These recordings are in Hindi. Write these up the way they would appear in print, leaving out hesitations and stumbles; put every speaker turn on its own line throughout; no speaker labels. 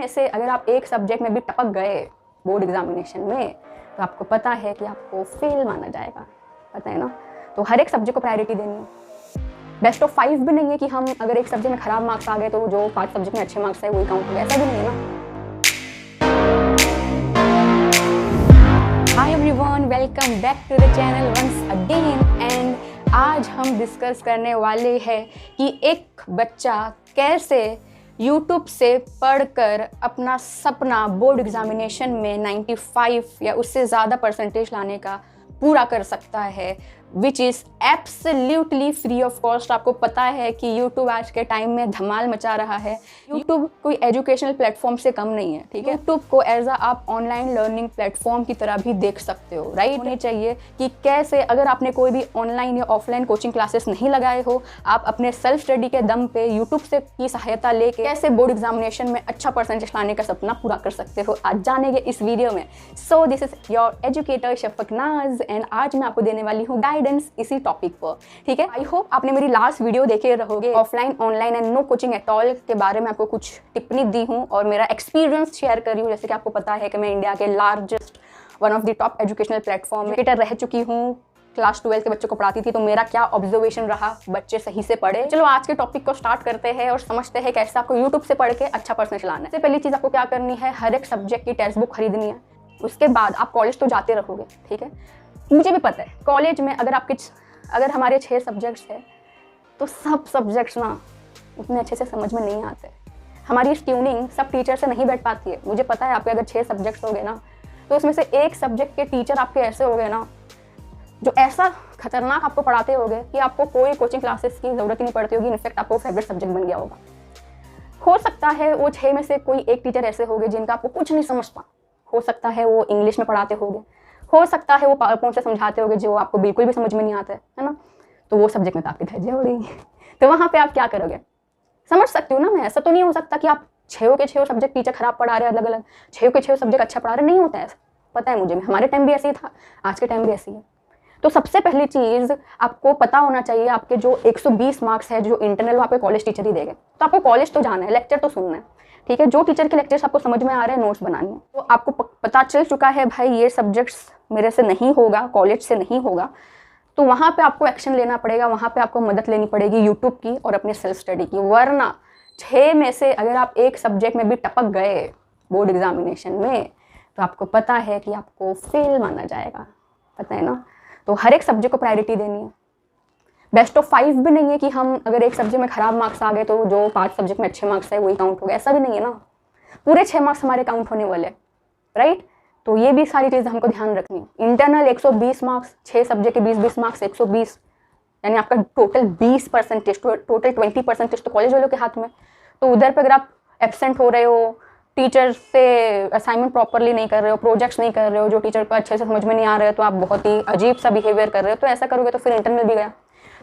में से अगर आप एक सब्जेक्ट में भी टपक गए बोर्ड एग्जामिनेशन में तो आपको पता है कि आपको फेल माना जाएगा, पता है ना। तो हर एक सब्जेक्ट को प्रायोरिटी देनी है। बेस्ट ऑफ 5 भी नहीं है कि हम अगर एक सब्जेक्ट में खराब मार्क्स आ गए तो जो 5 सब्जेक्ट में अच्छे मार्क्स है वही काउंट हो गए, ऐसा भी नहीं है ना। Hi everyone, welcome back to the channel once again. And आज हम डिस्कस करने वाले हैं कि एक बच्चा कैसे YouTube से पढ़कर अपना सपना बोर्ड एग्जामिनेशन में 95 या उससे ज़्यादा परसेंटेज लाने का पूरा कर सकता है, which is absolutely free of cost. आपको पता है कि YouTube आज के टाइम में धमाल मचा रहा है। YouTube कोई एजुकेशनल प्लेटफॉर्म से कम नहीं है, ठीक है। YouTube को एज आप ऑनलाइन लर्निंग प्लेटफॉर्म की तरह भी देख सकते हो, राइट। होनी चाहिए कि कैसे अगर आपने कोई भी ऑनलाइन या ऑफलाइन कोचिंग क्लासेस नहीं लगाए हो, आप अपने सेल्फ स्टडी के दम पे YouTube से की सहायता लेके कैसे बोर्ड एग्जामिनेशन में अच्छा परसेंटेज लाने का सपना पूरा कर सकते हो, आज जानेंगे इस वीडियो में। So this is your educator Shafaq नाज एंड आज मैं आपको देने वाली हूँ गाइडेंस इसी टॉपिक पर, ठीक है। आई होप आपने मेरी लास्ट वीडियो देखे रहोगे, offline online and no coaching at all के बारे में आपको कुछ टिप्पणी दी हूँ और मेरा एक्सपीरियंस शेयर करी हूँ। जैसे कि आपको पता है कि मैं इंडिया के largest one of the top educational platform educator रह चुकी हूँ। क्लास 12 के बच्चों को पढ़ाती थी, तो मेरा क्या ऑब्जर्वेशन रहा, बच्चे सही से पढ़े। चलो आज के टॉपिक को स्टार्ट करते हैं और समझते हैं कैसे आपको यूट्यूब से पढ़ के अच्छा परसेंटेज लाना है। सबसे पहली चीज़ आपको क्या करनी है, हर एक सब्जेक्ट की टेक्स्ट बुक खरीदनी है। उसके बाद आप कॉलेज तो जाते रहोगे, ठीक है। मुझे भी पता है कॉलेज में अगर हमारे 6 सब्जेक्ट्स हैं तो सब सब्जेक्ट्स ना उतने अच्छे से समझ में नहीं आते। हमारी ट्यूनिंग सब टीचर से नहीं बैठ पाती है। मुझे पता है आपके अगर 6 सब्जेक्ट्स हो गए ना तो उसमें से एक सब्जेक्ट के टीचर आपके ऐसे हो गए ना जो ऐसा खतरनाक आपको पढ़ाते होगे कि आपको कोई कोचिंग क्लासेस की ज़रूरत ही नहीं पड़ती होगी। इनफैक्ट आपको फेवरेट सब्जेक्ट बन गया होगा। हो सकता है वो 6 में से कोई एक टीचर ऐसे होंगे जिनका आपको कुछ नहीं समझता। हो सकता है वो इंग्लिश में पढ़ाते होंगे, हो सकता है वो पावर पॉइंट से समझाते होंगे जो आपको बिल्कुल भी समझ में नहीं आता है ना। तो वो सब्जेक्ट में तो आपकी धज्जियां उड़ेंगी। तो वहाँ पे आप क्या करोगे, समझ सकती हो ना मैं। ऐसा तो नहीं हो सकता कि आप 6 के 6 सब्जेक्ट टीचर खराब पढ़ा रहे, अलग अलग 6 के 6 सब्जेक्ट अच्छा पढ़ा रहे, नहीं होता है ऐसा। पता है मुझे, हमारे टाइम भी ऐसे ही था, आज के टाइम भी ऐसी है। तो सबसे पहली चीज़ आपको पता होना चाहिए, आपके जो 120 मार्क्स है जो इंटरनल वहाँ पे कॉलेज टीचर ही देंगे। तो आपको कॉलेज तो जाना है, लेक्चर तो सुनना है, ठीक है। जो टीचर के लेक्चर्स आपको समझ में आ रहे हैं, नोट्स बनानी है। तो आपको पता चल चुका है भाई ये सब्जेक्ट्स मेरे से नहीं होगा, कॉलेज से नहीं होगा, तो वहाँ पे आपको एक्शन लेना पड़ेगा। वहाँ पे आपको मदद लेनी पड़ेगी यूट्यूब की और अपने सेल्फ स्टडी की। वरना 6 में से अगर आप एक सब्जेक्ट में भी टपक गए बोर्ड एग्जामिनेशन में तो आपको पता है कि आपको फेल माना जाएगा, पता है ना। तो हर एक सब्जेक्ट को प्रायोरिटी देनी है। बेस्ट ऑफ 5 भी नहीं है कि हम अगर एक सब्जेक्ट में खराब मार्क्स आ गए तो जो 5 सब्जेक्ट में अच्छे मार्क्स है वही काउंट हो गए, ऐसा भी नहीं है ना। पूरे 6 मार्क्स हमारे काउंट होने वाले, राइट। तो ये भी सारी चीज़ें हमको ध्यान रखनी है। इंटरनल 120 मार्क्स, 6 सब्जेक्ट के 20-20 मार्क्स, 120 यानी आपका टोटल 20 परसेंटेज, टोटल 20 परसेंटेज तो कॉलेज वालों के हाथ में। तो उधर पर अगर आप एब्सेंट हो रहे हो, टीचर से असाइनमेंट प्रॉपरली नहीं कर रहे हो, प्रोजेक्ट्स नहीं कर रहे हो, जो टीचर को अच्छे से समझ में नहीं आ रहे हो, तो आप बहुत ही अजीब सा बिहेवियर कर रहे हो, तो ऐसा करोगे तो फिर इंटरनल भी गया।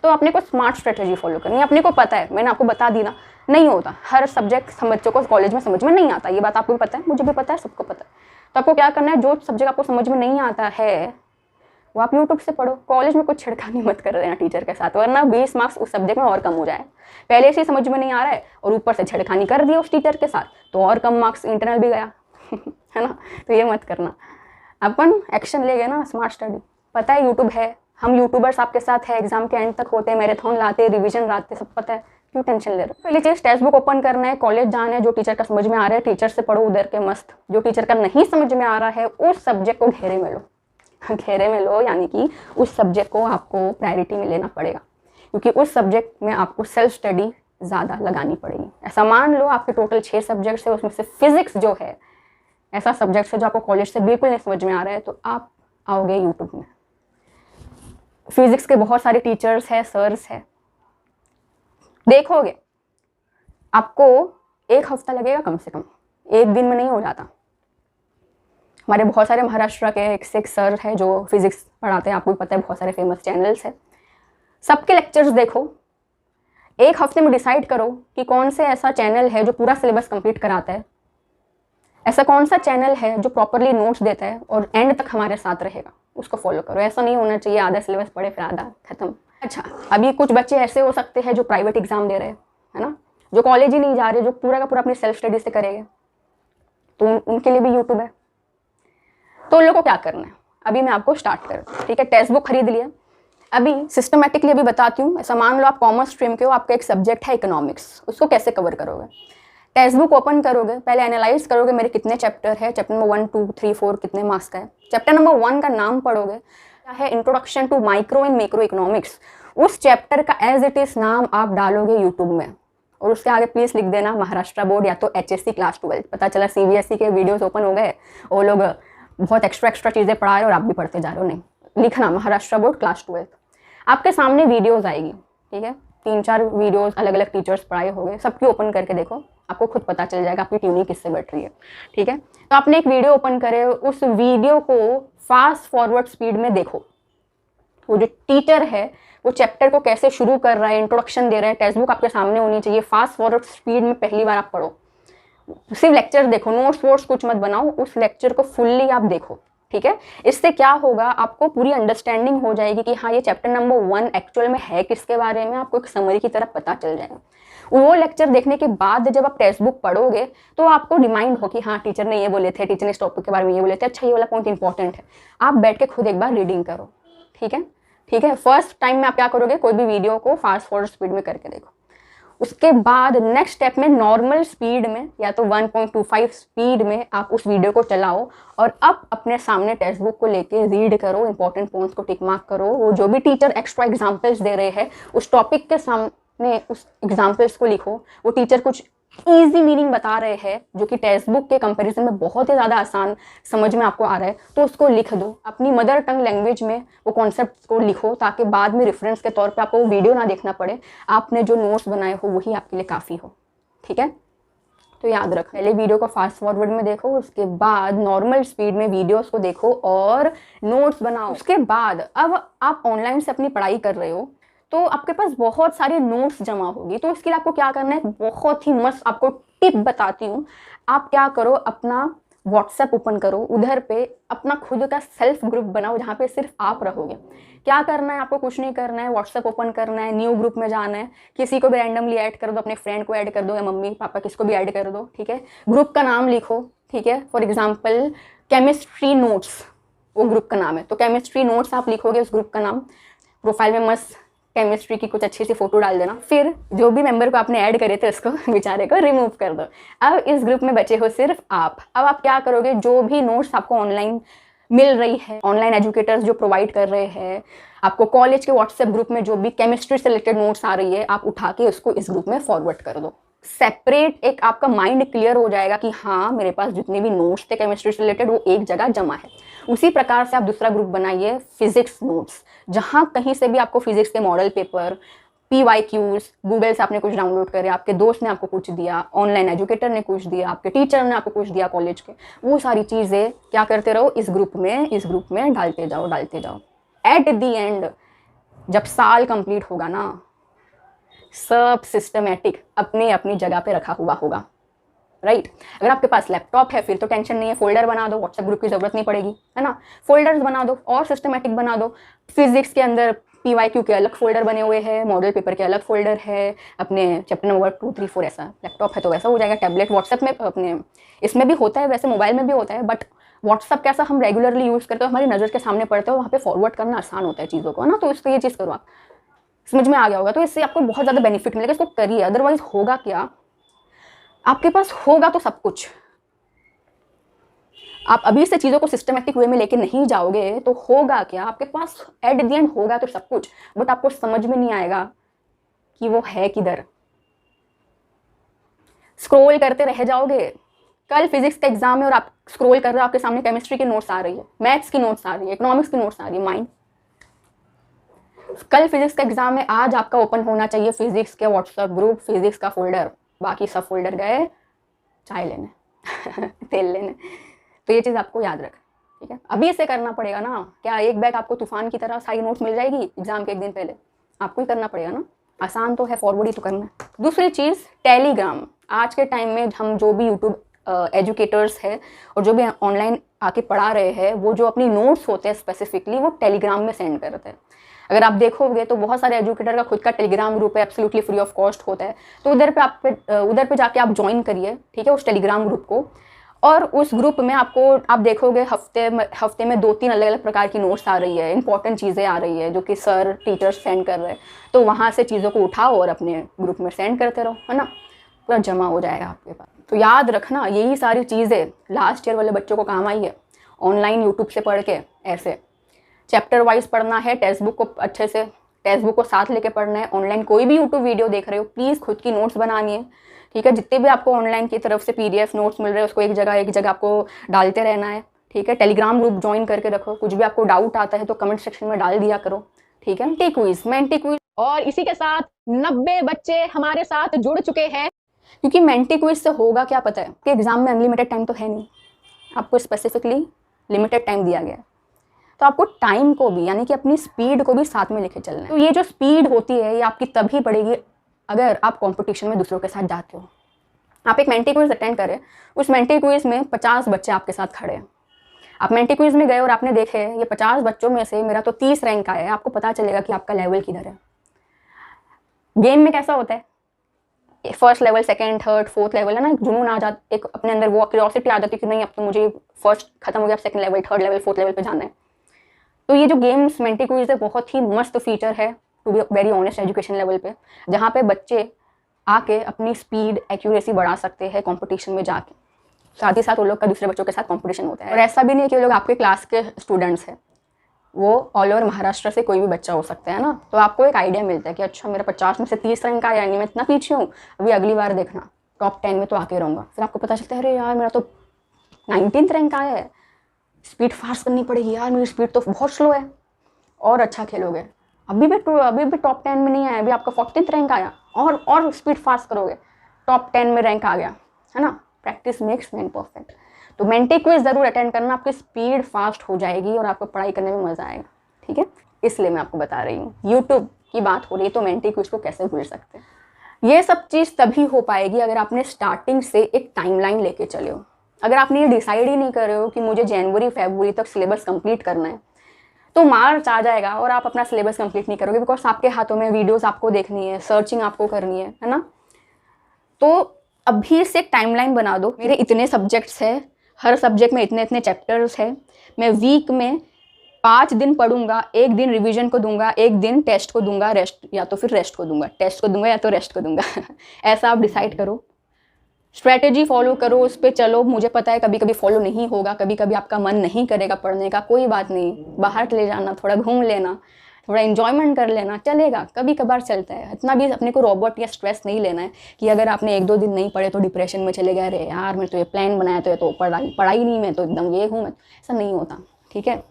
तो अपने को स्मार्ट स्ट्रेटेजी फॉलो करनी है। अपने को पता है, मैंने आपको बता दी ना, नहीं होता हर सब्जेक्ट बच्चों को कॉलेज में समझ में नहीं आता। ये बात आपको भी पता है, मुझे भी पता है, सबको पता है। तो आपको क्या करना है, जो सब्जेक्ट आपको समझ में नहीं आता है वो आप यूट्यूब से पढ़ो। कॉलेज में कुछ छिड़खानी मत कर देना टीचर के साथ, वरना 20 मार्क्स उस सब्जेक्ट में और कम हो जाए। पहले से ही समझ में नहीं आ रहा है और ऊपर से छिड़खानी कर दी उस टीचर के साथ तो और कम मार्क्स, इंटरनल भी गया है ना। तो ये मत करना, अपन एक्शन ले गए ना, स्मार्ट स्टडी। पता है यूट्यूब है, हम यूट्यूबर्स आपके साथ है, एग्जाम के एंड तक होते हैं, मैराथन लाते, रिवीजन लाते, सब पता है, क्यों टेंशन ले रहे हो। पहली चीज़ टेक्स्ट बुक ओपन करना है, कॉलेज जाना है, जो टीचर का समझ में आ रहा है टीचर से पढ़ो उधर के मस्त। जो टीचर का नहीं समझ में आ रहा है उस सब्जेक्ट को घेरे में लो, घेरे में लो, यानी कि उस सब्जेक्ट को आपको प्रायोरिटी में लेना पड़ेगा, क्योंकि उस सब्जेक्ट में आपको सेल्फ स्टडी ज़्यादा लगानी पड़ेगी। ऐसा मान लो आपके टोटल 6 सब्जेक्ट्स है, उसमें से फिजिक्स जो है ऐसा सब्जेक्ट है जो आपको कॉलेज से बिल्कुल नहीं समझ में आ रहा है, तो आप आओगे यूट्यूब में। फिजिक्स के बहुत सारे टीचर्स हैं, सर्स हैं, देखोगे आपको 1 हफ्ता लगेगा कम से कम, 1 दिन में नहीं हो जाता। हमारे बहुत सारे महाराष्ट्र के एक सर है जो फिजिक्स पढ़ाते हैं, आपको भी पता है, बहुत सारे फेमस चैनल्स हैं। सबके लेक्चर्स देखो, 1 हफ्ते में डिसाइड करो कि कौन से ऐसा चैनल है जो पूरा सिलेबस कंप्लीट कराता है, ऐसा कौन सा चैनल है जो प्रॉपरली नोट्स देता है और एंड तक हमारे साथ रहेगा, उसको फॉलो करो। ऐसा नहीं होना चाहिए आधा सिलेबस पढ़े फिर आधा खत्म। अच्छा, अभी कुछ बच्चे ऐसे हो सकते हैं जो प्राइवेट एग्जाम दे रहे हैं, है ना, जो कॉलेज ही नहीं जा रहे, जो पूरा का पूरा अपनी सेल्फ स्टडी से करेंगे, तो उनके लिए भी यूट्यूब है। तो उन लोगों को क्या करना है, अभी मैं आपको स्टार्ट कर, ठीक है। टेक्स्ट बुक खरीद लिया, अभी सिस्टमेटिकली अभी बताती हूँ। ऐसा मान लो आप कॉमर्स स्ट्रीम के हो, आपका एक सब्जेक्ट है इकोनॉमिक्स, उसको कैसे कवर करोगे। टेक्स्ट बुक ओपन करोगे, पहले एनालाइज करोगे मेरे कितने चैप्टर है, चैप्टर नंबर 1 2 3 4 कितने मार्क्स का है। चैप्टर नंबर 1 का नाम पढ़ोगे, क्या है, introduction to micro and macro economics. उस चैप्टर का एज इट इज नाम आप डालोगे यूट्यूब में, और उसके आगे प्लीज लिख देना महाराष्ट्र बोर्ड या तो HSC क्लास 12। पता चला CBSE के वीडियोस ओपन हो गए, वो लोग बहुत एक्स्ट्रा चीज़ें पढ़ा रहे और आप भी पढ़ते जा रहे हो। नहीं, लिखना महाराष्ट्र बोर्ड क्लास 12। आपके सामने वीडियोस आएगी, ठीक है, 3-4 वीडियोस अलग अलग टीचर्स पढ़ाए हो गए, सबकी ओपन करके देखो, आपको खुद पता चल जाएगा आपकी ट्यूनिंग किससे बैठ रही है, ठीक है। तो आपने एक वीडियो ओपन करे, उस वीडियो को फास्ट फॉरवर्ड स्पीड में देखो। वो जो टीचर है वो चैप्टर को कैसे शुरू कर रहा है, इंट्रोडक्शन दे रहा है, टेक्स्ट बुक आपके सामने होनी चाहिए, फास्ट फॉरवर्ड स्पीड में पहली बार आप पढ़ो। सिर्फ लेक्चर देखो, नोट्स वोट्स कुछ मत बनाओ, उस लेक्चर को फुल्ली आप देखो, ठीक है। इससे क्या होगा, आपको पूरी अंडरस्टैंडिंग हो जाएगी कि हाँ ये चैप्टर नंबर 1 एक्चुअल में है किसके बारे में, आपको एक समरी की तरह पता चल जाएगा। वो लेक्चर देखने के बाद जब आप टेक्स्ट बुक पढ़ोगे तो आपको रिमाइंड हो कि हाँ टीचर ने ये बोले थे, टीचर ने इस टॉपिक के बारे में ये बोले थे, अच्छा ये वाला पॉइंट इंपॉर्टेंट है। आप बैठ के खुद एक बार रीडिंग करो, ठीक है, ठीक है। फर्स्ट टाइम में आप क्या करोगे, कोई भी वीडियो को फास्ट फॉरवर्ड स्पीड में करके देखो। उसके बाद नेक्स्ट स्टेप में नॉर्मल स्पीड में या तो 1.25 स्पीड में आप उस वीडियो को चलाओ, और अब अपने सामने टेक्स्ट बुक को लेके रीड करो, इंपॉर्टेंट पॉइंट्स को टिक मार्क करो। वो जो भी टीचर एक्स्ट्रा एग्जाम्पल्स दे रहे हैं उस टॉपिक के सामने उस एग्जाम्पल्स को लिखो। वो टीचर कुछ ईजी मीनिंग बता रहे हैं जो कि टेक्स्ट बुक के कंपैरिजन में बहुत ही ज़्यादा आसान समझ में आपको आ रहा है, तो उसको लिख दो अपनी मदर टंग लैंग्वेज में, वो कॉन्सेप्ट को लिखो, ताकि बाद में रेफरेंस के तौर पे आपको वो वीडियो ना देखना पड़े, आपने जो नोट्स बनाए हो वही आपके लिए काफ़ी हो, ठीक है। तो याद रख, पहले वीडियो को फास्ट फॉरवर्ड में देखो, उसके बाद नॉर्मल स्पीड में वीडियोस को देखो और नोट्स बनाओ। उसके बाद अब आप ऑनलाइन से अपनी पढ़ाई कर रहे हो तो आपके पास बहुत सारे नोट्स जमा होगी, तो इसके लिए आपको क्या करना है, बहुत ही मस्त आपको टिप बताती हूँ। आप क्या करो, अपना व्हाट्सएप ओपन करो, उधर पे अपना खुद का सेल्फ ग्रुप बनाओ जहाँ पे सिर्फ आप रहोगे। क्या करना है, आपको कुछ नहीं करना है, व्हाट्सएप ओपन करना है, न्यू ग्रुप में जाना है, किसी को भी रैंडमली ऐड कर दो, अपने फ्रेंड को ऐड कर दो या मम्मी पापा किसको भी ऐड कर दो, ठीक है। ग्रुप का नाम लिखो, ठीक है, फॉर एग्जाम्पल केमिस्ट्री नोट्स वो ग्रुप का नाम है, तो केमिस्ट्री नोट्स आप लिखोगे उस ग्रुप का नाम। प्रोफाइल में मस्त केमिस्ट्री की कुछ अच्छी सी फोटो डाल देना, फिर जो भी मेंबर को आपने ऐड करे थे उसको बेचारे को रिमूव कर दो। अब इस ग्रुप में बचे हो सिर्फ आप। अब आप क्या करोगे, जो भी नोट्स आपको ऑनलाइन मिल रही है, ऑनलाइन एजुकेटर्स जो प्रोवाइड कर रहे हैं, आपको कॉलेज के व्हाट्सएप ग्रुप में जो भी केमिस्ट्री से रिलेटेड नोट्स आ रही है, आप उठा के उसको इस ग्रुप में फॉरवर्ड कर दो। सेपरेट एक आपका माइंड क्लियर हो जाएगा कि हाँ मेरे पास जितने भी नोट्स थे केमिस्ट्री से रिलेटेड वो एक जगह जमा है। उसी प्रकार से आप दूसरा ग्रुप बनाइए फिजिक्स नोट्स, जहाँ कहीं से भी आपको फिजिक्स के मॉडल पेपर, PYQs, गूगल से आपने कुछ डाउनलोड करे, आपके दोस्त ने आपको कुछ दिया, ऑनलाइन एजुकेटर ने कुछ दिया, आपके टीचर ने आपको कुछ दिया कॉलेज के, वो सारी चीज़ें क्या करते रहो, इस ग्रुप में डालते जाओ। एट द एंड जब साल कंप्लीट होगा ना, सब सिस्टमेटिक अपनी अपनी जगह पे रखा हुआ होगा, राइट। अगर आपके पास लैपटॉप है फिर तो टेंशन नहीं है, फोल्डर बना दो, व्हाट्सएप ग्रुप की जरूरत नहीं पड़ेगी, है ना। फोल्डर्स बना दो और सिस्टमेटिक बना दो। फिजिक्स के अंदर PYQ के अलग फोल्डर बने हुए हैं, मॉडल पेपर के अलग फोल्डर है, अपने चैप्टर नंबर 2 3 4 ऐसा। लैपटॉप है तो वैसा हो जाएगा, टैबलेट व्हाट्सएप में अपने इसमें भी होता है, वैसे मोबाइल में भी होता है, बट व्हाट्सएप कैसा हम रेगुलरली यूज़ करते हो, हमारी नज़र के सामने पड़ते हो, वहाँ पे फॉरवर्ड करना आसान होता है चीज़ों को, है ना। तो इसको ये चीज़ करो, आप समझ में आ गया होगा, तो इससे आपको बहुत ज़्यादा बेनिफिट मिलेगा, इसको करिए। अदरवाइज होगा क्या, आपके पास होगा तो सब कुछ, आप अभी से चीज़ों को सिस्टमेटिक वे में लेके नहीं जाओगे तो होगा क्या, आपके पास एट द एंड होगा तो सब कुछ, बट आपको समझ में नहीं आएगा कि वो है किधर। स्क्रॉल करते रह जाओगे। कल फिजिक्स का एग्जाम है और आप स्क्रॉल कर रहे हो, आपके सामने केमिस्ट्री की नोट्स आ रही है, मैथ्स की नोट्स आ रही है, इकोनॉमिक्स की नोट्स आ रही है, माइंड। कल फिजिक्स का एग्जाम है, आज आपका ओपन होना चाहिए फिजिक्स के व्हाट्सएप ग्रुप, फिजिक्स का फोल्डर, बाकी सब फोल्डर गए चाय लेने तेल लेने। तो ये चीज़ आपको याद रख, ठीक है। अभी इसे करना पड़ेगा ना, क्या एक बैग आपको तूफान की तरह सारी नोट्स मिल जाएगी एग्जाम के एक दिन पहले, आपको ही करना पड़ेगा ना, आसान तो है, फॉरवर्ड ही तो करना है। दूसरी चीज़ टेलीग्राम। आज के टाइम में हम जो भी यूट्यूब एजुकेटर्स है और जो भी ऑनलाइन आके पढ़ा रहे हैं, वो जो अपनी नोट्स होते हैं स्पेसिफिकली वो टेलीग्राम में सेंड करते हैं। अगर आप देखोगे तो बहुत सारे एजुकेटर का खुद का टेलीग्राम ग्रुप है, एब्सोल्युटली फ्री ऑफ कॉस्ट होता है, तो उधर पे जाके आप ज्वाइन करिए, ठीक है, उस टेलीग्राम ग्रुप को। और उस ग्रुप में आप देखोगे हफ्ते में 2-3 अलग अलग प्रकार की नोट्स आ रही है, इंपॉर्टेंट चीज़ें आ रही है जो कि सर टीचर्स सेंड कर रहे हैं। तो वहाँ से चीज़ों को उठाओ और अपने ग्रुप में सेंड करते रहो, है ना, पूरा जमा हो जाएगा आपके पास। तो याद रखना, यही सारी चीज़ें लास्ट ईयर वाले बच्चों को काम आई है। ऑनलाइन यूट्यूब से पढ़ के ऐसे चैप्टर वाइज पढ़ना है, टेक्स्ट बुक को अच्छे से टेक्स्ट बुक को साथ लेके पढ़ना है। ऑनलाइन कोई भी यूट्यूब वीडियो देख रहे हो, प्लीज़ खुद की नोट्स बनानी है, ठीक है। जितने भी आपको ऑनलाइन की तरफ से PDF नोट्स मिल रहे हैं उसको एक जगह आपको डालते रहना है, ठीक है। टेलीग्राम ग्रुप ज्वाइन करके रखो, कुछ भी आपको डाउट आता है तो कमेंट सेक्शन में डाल दिया करो, ठीक है। मेंटी क्विज
और इसी के साथ 90 बच्चे हमारे साथ जुड़ चुके हैं।
क्योंकि मेंटी क्विज से होगा क्या पता है कि एग्जाम में अनलिमिटेड टाइम तो है नहीं, आपको स्पेसिफिकली लिमिटेड टाइम दिया गया है। तो आपको टाइम को भी, यानी कि अपनी स्पीड को भी साथ में लेके चलना है। तो ये जो स्पीड होती है ये आपकी तभी बढ़ेगी अगर आप कंपटीशन में दूसरों के साथ जाते हो। आप एक मेंटी क्विज अटेंड करें, उस मेंटी क्विज में 50 बच्चे आपके साथ खड़े हैं। आप मेंटी क्विज में गए और आपने देखे ये 50 बच्चों में से मेरा तो 30 रैंक आया है, आपको पता चलेगा कि आपका लेवल किधर है। गेम में कैसा होता है, first level, second, third, fourth level, है ना, जुनून आ जाता, एक अपने अंदर वो क्यूरियोसिटी आ जाती है कि नहीं अब तो मुझे फर्स्ट खत्म हो गया, अब second level, third level, fourth level पे जाना है। तो ये जो गेम्स मेंटी क्विज है बहुत ही मस्त फीचर है, to be very honest, education level पे, जहाँ पे बच्चे आके अपनी स्पीड, एक्यूरेसी बढ़ा सकते हैं कंपटीशन में जाके। साथ ही साथ उन लोग का दूसरे बच्चों के साथ कंपटीशन होता है। और ऐसा भी नहीं है कि वो लोग आपके क्लास के स्टूडेंट्स हैं, वो ऑल ओवर महाराष्ट्र से कोई भी बच्चा हो सकता है ना। तो आपको एक आइडिया मिलता है कि अच्छा मेरा 50 में से 30 रैंक आया, यानी मैं इतना पीछे हूँ, अभी अगली बार देखना टॉप 10 में तो आके रहूँगा। फिर आपको पता चलता है अरे यार मेरा तो 19th रैंक आया है, स्पीड फास्ट करनी पड़ेगी यार, मेरी स्पीड तो बहुत स्लो है, और अच्छा खेलोगे। अभी भी टॉप 10 में नहीं आया, अभी आपका 14th रैंक आया, और स्पीड फास्ट करोगे, टॉप 10 में रैंक आ गया, है ना। Practice makes man perfect. तो मेंटी क्विज ज़रूर अटेंड करना, आपकी स्पीड फास्ट हो जाएगी और आपको पढ़ाई करने में मज़ा आएगा, ठीक है। इसलिए मैं आपको बता रही हूँ, यूट्यूब की बात हो रही है तो मेंटी क्विज को कैसे भूल सकते हैं। ये सब चीज़ तभी हो पाएगी अगर आपने स्टार्टिंग से एक टाइमलाइन लेके चले हो। अगर आपने ये डिसाइड ही नहीं कर रहे हो कि मुझे जनवरी-फरवरी तक सिलेबस कंप्लीट करना है, तो मार्च आ जाएगा और आप अपना सिलेबस कंप्लीट नहीं करोगे, बिकॉज आपके हाथों में वीडियोस आपको देखनी है, सर्चिंग आपको करनी है ना। तो अभी से एक टाइमलाइन बना दो, मेरे इतने सब्जेक्ट्स हैं, हर सब्जेक्ट में इतने इतने चैप्टर्स हैं, मैं वीक में 5 दिन पढ़ूंगा, 1 दिन रिवीजन को दूंगा, 1 दिन टेस्ट को दूंगा, रेस्ट या तो फिर रेस्ट को दूंगा, टेस्ट को दूंगा या तो रेस्ट को दूंगा ऐसा आप डिसाइड करो, स्ट्रैटेजी फॉलो करो, उस पर चलो। मुझे पता है कभी कभी फॉलो नहीं होगा, कभी कभी आपका मन नहीं करेगा पढ़ने का, कोई बात नहीं, बाहर ले जाना, थोड़ा घूम लेना, थोड़ा इन्जॉयमेंट कर लेना, चलेगा, कभी कभार चलता है। इतना भी अपने को रोबोट या स्ट्रेस नहीं लेना है कि अगर आपने 1-2 दिन नहीं पढ़े तो डिप्रेशन में चले गए, अरे यार मैंने तो ये प्लान बनाया तो ये तो पढ़ाई नहीं, मैं तो एकदम ये हूँ, मैं ऐसा नहीं होता, ठीक है।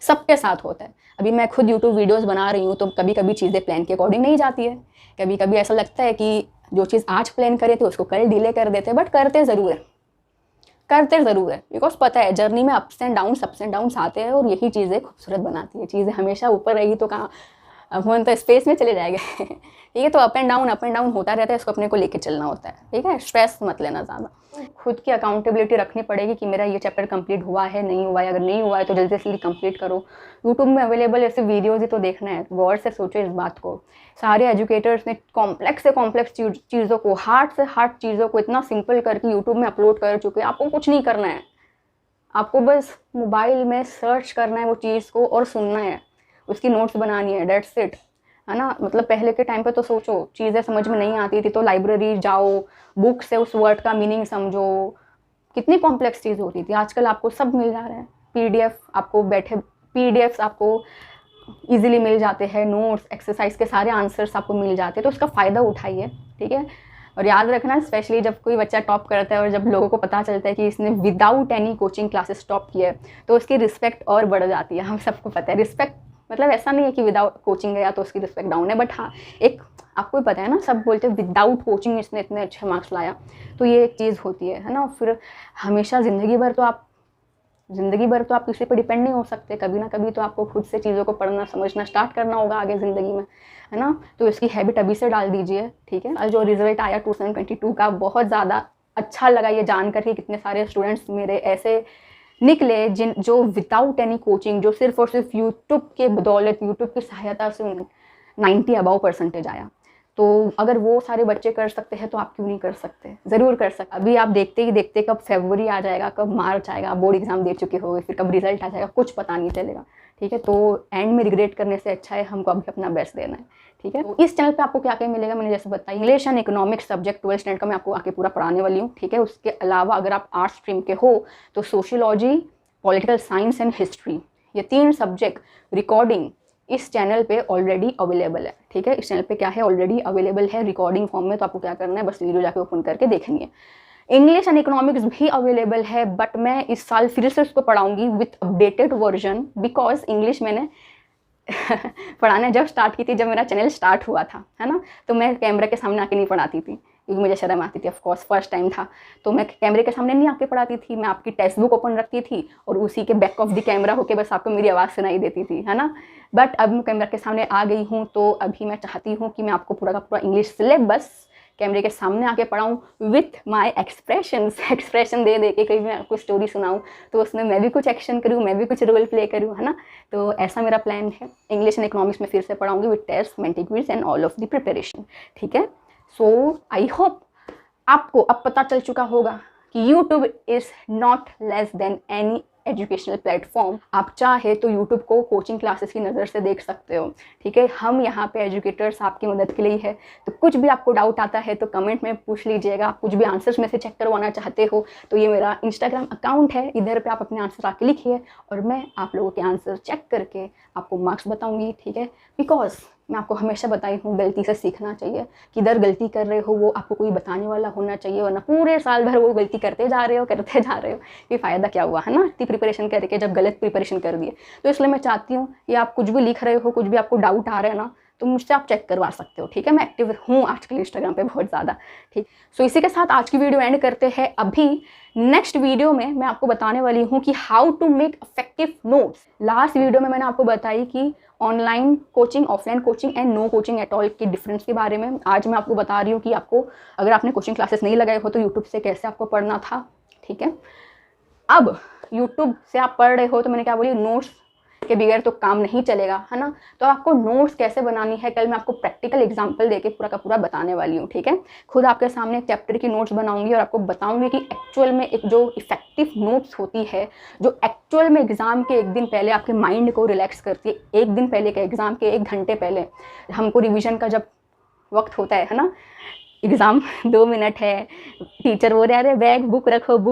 सबके साथ होता है। अभी मैं खुद यूट्यूब वीडियोज़ बना रही हूँ तो कभी कभी चीज़ें प्लान के अकॉर्डिंग नहीं जाती है, कभी कभी ऐसा लगता है कि जो चीज़ आज प्लान करे थे उसको कल डिले कर देते हैं, बट करते ज़रूर है, बिकॉज पता है जर्नी में अप्स एंड डाउन्स आते हैं और यही चीज़ें खूबसूरत बनाती है। चीज़ें हमेशा ऊपर रहेगी तो कहाँ, अपन तो स्पेस में चले जाएंगे ठीक है। तो अप एंड डाउन होता रहता है, इसको अपने को लेके चलना होता है, ठीक है। स्ट्रेस मत लेना ज़्यादा, खुद की अकाउंटेबिलिटी रखनी पड़ेगी कि मेरा ये चैप्टर कंप्लीट हुआ है, नहीं हुआ है, अगर नहीं हुआ है तो जल्दी से जल्दी कंप्लीट करो। यूट्यूब में अवेलेबल ऐसे वीडियोज़ ही तो देखना है, गौर से सोचो इस बात को। सारे एजुकेटर्स ने कॉम्प्लेक्स से कॉम्प्लेक्स चीज़ों को, हार्ड से हार्ड चीज़ों को इतना सिंपल करके यूट्यूब में अपलोड कर चुके हैं। आपको कुछ नहीं करना है, आपको बस मोबाइल में सर्च करना है वो चीज़ को और सुनना है, उसकी नोट्स बनानी है, डेट्स इट, है ना। मतलब पहले के टाइम पे तो सोचो चीज़ें समझ में नहीं आती थी तो लाइब्रेरी जाओ, बुक से उस वर्ड का मीनिंग समझो, कितनी कॉम्प्लेक्स चीज़ होती थी। आजकल आपको सब मिल जा रहा है, पीडीएफ्स आपको इजीली मिल जाते हैं, नोट्स, एक्सरसाइज के सारे आंसर्स आपको मिल जाते हैं, तो उसका फ़ायदा उठाइए, ठीक है। और याद रखना, स्पेशली जब कोई बच्चा टॉप करता है और जब लोगों को पता चलता है कि इसने without any coaching classes top किया है तो उसकी रिस्पेक्ट और बढ़ जाती है। हम सबको पता है रिस्पेक्ट मतलब ऐसा नहीं है कि विदाउट कोचिंग गया तो उसकी रिस्पेक्ट डाउन है, बट हाँ एक आपको भी पता है ना, सब बोलते हैं विदाउट कोचिंग इसने इतने अच्छे मार्क्स लाया, तो ये एक चीज़ होती है ना। फिर हमेशा ज़िंदगी भर तो आप किसी पर डिपेंड नहीं हो सकते, कभी ना कभी तो आपको खुद से चीज़ों को पढ़ना समझना स्टार्ट करना होगा आगे ज़िंदगी में, है ना। तो इसकी हैबिट अभी से डाल दीजिए, ठीक है। जो रिजल्ट आया 2022 का बहुत ज़्यादा अच्छा लगा ये जानकर कि कितने सारे स्टूडेंट्स मेरे ऐसे निकले जो विदाउट एनी कोचिंग, जो सिर्फ और सिर्फ यूट्यूब के बदौलत, यूट्यूब की सहायता से 90 अबव परसेंटेज आया। तो अगर वो सारे बच्चे कर सकते हैं तो आप क्यों नहीं कर सकते? ज़रूर कर सकते। अभी आप देखते ही देखते कब फरवरी आ जाएगा, कब मार्च आएगा, बोर्ड एग्जाम दे चुके होंगे, फिर कब रिजल्ट आ जाएगा, कुछ पता नहीं चलेगा। ठीक है, तो एंड में रिग्रेट करने से अच्छा है हमको अभी अपना बेस्ट देना है। ठीक है, तो इस चैनल पे आपको क्या क्या मिलेगा, मैंने जैसे बताया English and economics subject 12th standard का मैं आपको आके पूरा पढ़ाने वाली हूँ। ठीक है, उसके अलावा अगर आप आर्ट्स स्ट्रीम के हो तो sociology, political science and history, ये 3 सब्जेक्ट रिकॉर्डिंग इस चैनल पे ऑलरेडी अवेलेबल है। ठीक है, इस चैनल पे क्या है, ऑलरेडी अवेलेबल है रिकॉर्डिंग फॉर्म में। तो आपको क्या करना है, बस वीडियो जाके ओपन करके देखनी है। इंग्लिश एंड इकोनॉमिक्स भी अवेलेबल है, बट मैं इस साल फिर से उसको पढ़ाऊंगी with updated version, because English मैंने पढ़ाना जब स्टार्ट की थी, जब मेरा चैनल स्टार्ट हुआ था, है ना, तो मैं कैमरा के सामने आके नहीं पढ़ाती थी क्योंकि मुझे शर्म आती थी। ऑफ कोर्स फर्स्ट टाइम था तो मैं कैमरे के सामने नहीं आके पढ़ाती थी, मैं आपकी टेक्स्ट बुक ओपन रखती थी और उसी के बैक ऑफ द कैमरा होके बस आपको मेरी आवाज़ सुनाई देती थी, है ना। बट अब मैं कैमरा के सामने आ गई हूँ तो अभी मैं चाहती हूँ कि मैं आपको पूरा का पूरा इंग्लिश सिलेबस कैमरे के सामने आके पढ़ाऊँ विथ माई एक्सप्रेशन दे के कहीं मैं आपको स्टोरी सुनाऊँ तो उसमें मैं भी कुछ एक्शन करूँ, मैं भी कुछ रोल प्ले करूँ, है ना। तो ऐसा मेरा प्लान है। इंग्लिश एंड इकोनॉमिक्स में फिर से पढ़ाऊँगी with test, Menti quiz and all of the preparation. ठीक है, सो आई होप आपको अब पता चल चुका होगा कि YouTube is not less than any educational platform. आप चाहे तो YouTube को कोचिंग क्लासेस की नज़र से देख सकते हो। ठीक है, हम यहाँ पे एजुकेटर्स आपकी मदद के लिए है। तो कुछ भी आपको डाउट आता है तो कमेंट में पूछ लीजिएगा। कुछ भी आंसर्स में से चेक करवाना चाहते हो तो ये मेरा इंस्टाग्राम अकाउंट है, इधर पे आप अपने आंसर आके लिखिए और मैं आप लोगों के आंसर चेक करके आपको मार्क्स बताऊँगी। ठीक है, बिकॉज मैं आपको हमेशा बताई हूँ गलती से सीखना चाहिए। किधर गलती कर रहे हो वो आपको कोई बताने वाला होना चाहिए, वरना पूरे साल भर वो गलती करते जा रहे हो ये फ़ायदा क्या हुआ, है ना, इतनी प्रिपरेशन करके जब गलत प्रिपरेशन कर दिए। तो इसलिए मैं चाहती हूँ कि आप कुछ भी लिख रहे हो, कुछ भी आपको डाउट आ रहा है ना, तो मुझसे आप चेक करवा सकते हो। ठीक है, मैं एक्टिव हूँ आजकल इंस्टाग्राम पे बहुत ज़्यादा। ठीक, सो इसी के साथ आज की वीडियो एंड करते हैं। अभी नेक्स्ट वीडियो में मैं आपको बताने वाली हूँ कि how to make effective notes. Last video में मैंने आपको बताई कि online coaching, offline coaching and no coaching at all के डिफरेंस के बारे में। आज मैं आपको बता रही हूँ कि आपको अगर आपने कोचिंग क्लासेस नहीं लगाए हो तो यूट्यूब से कैसे आपको पढ़ना था। ठीक है, अब यूट्यूब से आप पढ़ रहे हो तो मैंने क्या बोली, नोट्स के बगैर तो काम नहीं चलेगा, है ना। तो आपको नोट्स कैसे बनानी है कल मैं आपको प्रैक्टिकल एग्जांपल देके पूरा का पूरा बताने वाली हूँ। ठीक है, खुद आपके सामने एक चैप्टर की नोट्स बनाऊंगी और आपको बताऊंगी कि एक्चुअल में एक जो इफेक्टिव नोट्स होती है, जो एक्चुअल में एग्ज़ाम के एक दिन पहले आपके माइंड को रिलैक्स करती है। एक दिन पहले के एग्ज़ाम के 1 घंटे पहले हमको रिविज़न का जब वक्त होता है ना, एग्ज़ाम 2 मिनट है, टीचर बोल रहे अरे बैग बुक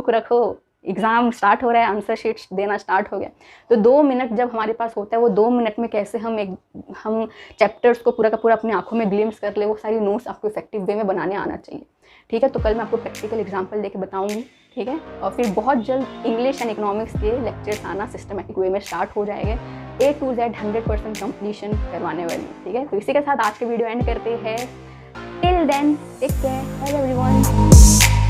रखो, एग्ज़ाम स्टार्ट हो रहा है, आंसर शीट्स देना स्टार्ट हो गया। तो 2 मिनट जब हमारे पास होता है, वो 2 मिनट में कैसे हम चैप्टर्स को पूरा का पूरा अपनी आंखों में ग्लिम्स कर ले, वो सारी नोट्स आपको इफेक्टिव वे में बनाने आना चाहिए। ठीक है, तो कल मैं आपको प्रैक्टिकल एग्जाम्पल देके बताऊंगी। ठीक है, और फिर बहुत जल्द इंग्लिश एंड इकोनॉमिक्स के लेक्चर्स आना सिस्टमेटिक वे में स्टार्ट हो जाएंगे। A to Z 100% कंप्लीशन करवाने वाली। ठीक है, तो इसी के साथ आज के वीडियो एंड करते हैं। Till then take care everyone.